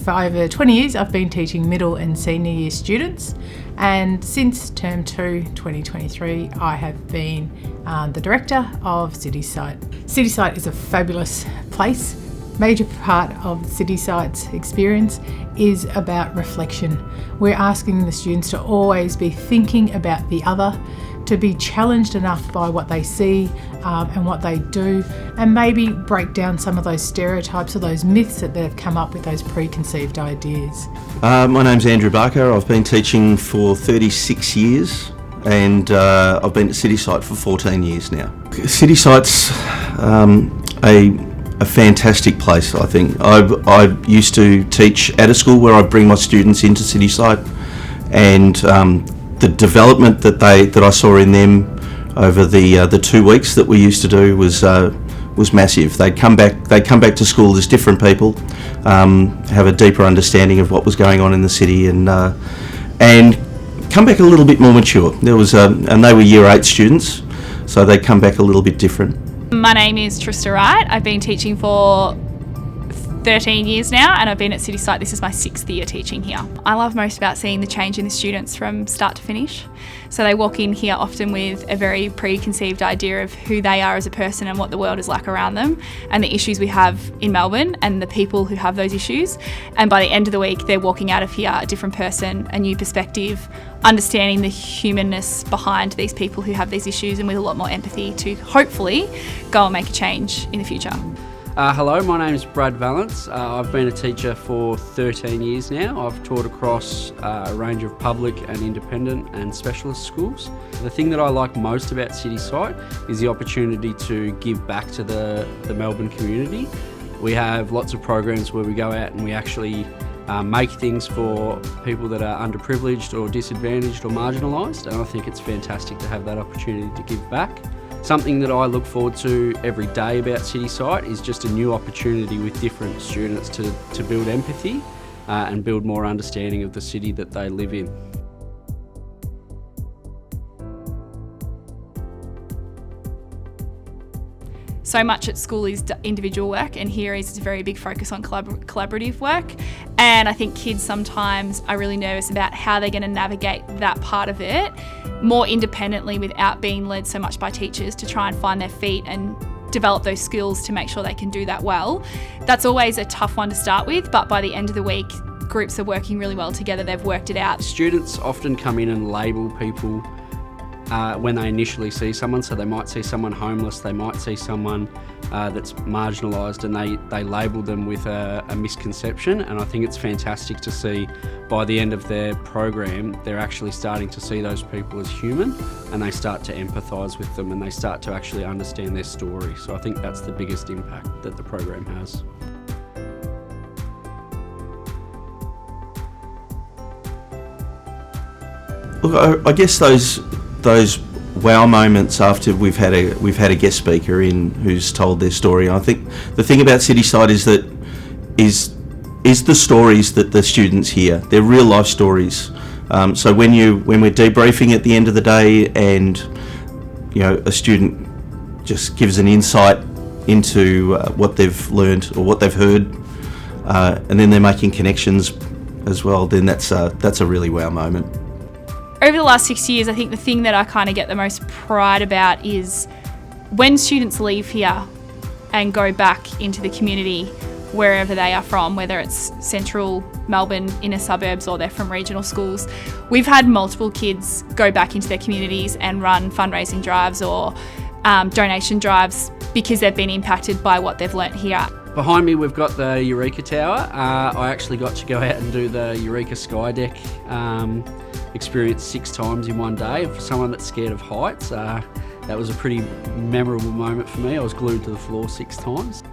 For over 20 years I've been teaching middle and senior year students, and since term 2 2023 I have been the director of Cite. Cite is a fabulous place. Major part of Cite's experience is about reflection. We're asking the students to always be thinking about the other, to be challenged enough by what they see and what they do, and maybe break down some of those stereotypes or those myths that they've come up with, those preconceived ideas. My name's Andrew Barker. I've been teaching for 36 years and I've been at Cite for 14 years now. Cite's a fantastic place, I think. I used to teach at a school where I bring my students into Cite, and the development that I saw in them over the 2 weeks that we used to do was massive. They'd come back to school as different people, have a deeper understanding of what was going on in the city, and come back a little bit more mature. And they were year 8 students, so they'd come back a little bit different. My name is Trista Wright. I've been teaching for 13 years now, and I've been at Cite. This is my 6th year teaching here. I love most about seeing the change in the students from start to finish. So they walk in here often with a very preconceived idea of who they are as a person and what the world is like around them, and the issues we have in Melbourne and the people who have those issues. And by the end of the week, they're walking out of here a different person, a new perspective, understanding the humanness behind these people who have these issues, and with a lot more empathy to hopefully go and make a change in the future. Hello, my name is Brad Valance. I've been a teacher for 13 years now. I've taught across a range of public and independent and specialist schools. The thing that I like most about Cite is the opportunity to give back to the Melbourne community. We have lots of programs where we go out and we actually make things for people that are underprivileged or disadvantaged or marginalised, and I think it's fantastic to have that opportunity to give back. Something that I look forward to every day about Cite is just a new opportunity with different students to build empathy and build more understanding of the city that they live in. So much at school is individual work, and here is a very big focus on collaborative work. And I think kids sometimes are really nervous about how they're going to navigate that part of it more independently without being led so much by teachers to try and find their feet and develop those skills to make sure they can do that well. That's always a tough one to start with, but by the end of the week, groups are working really well together. They've worked it out. Students often come in and label people when they initially see someone. So they might see someone homeless, they might see someone that's marginalised, and they label them with a misconception. And I think it's fantastic to see by the end of their program they're actually starting to see those people as human, and they start to empathise with them and they start to actually understand their story. So I think that's the biggest impact that the program has. Look, I guess those wow moments after we've had a guest speaker in who's told their story. I think the thing about Cite is that is the stories that the students hear. They're real life stories. So when we're debriefing at the end of the day, and a student just gives an insight into what they've learned or what they've heard, and then they're making connections as well, then that's a really wow moment. Over the last 6 years, I think the thing that I kind of get the most pride about is when students leave here and go back into the community wherever they are from, whether it's central Melbourne, inner suburbs, or they're from regional schools. We've had multiple kids go back into their communities and run fundraising drives or donation drives because they've been impacted by what they've learnt here. Behind me we've got the Eureka Tower. I actually got to go out and do the Eureka Sky Deck experience 6 times in one day, and for someone that's scared of heights, that was a pretty memorable moment for me. I was glued to the floor 6 times.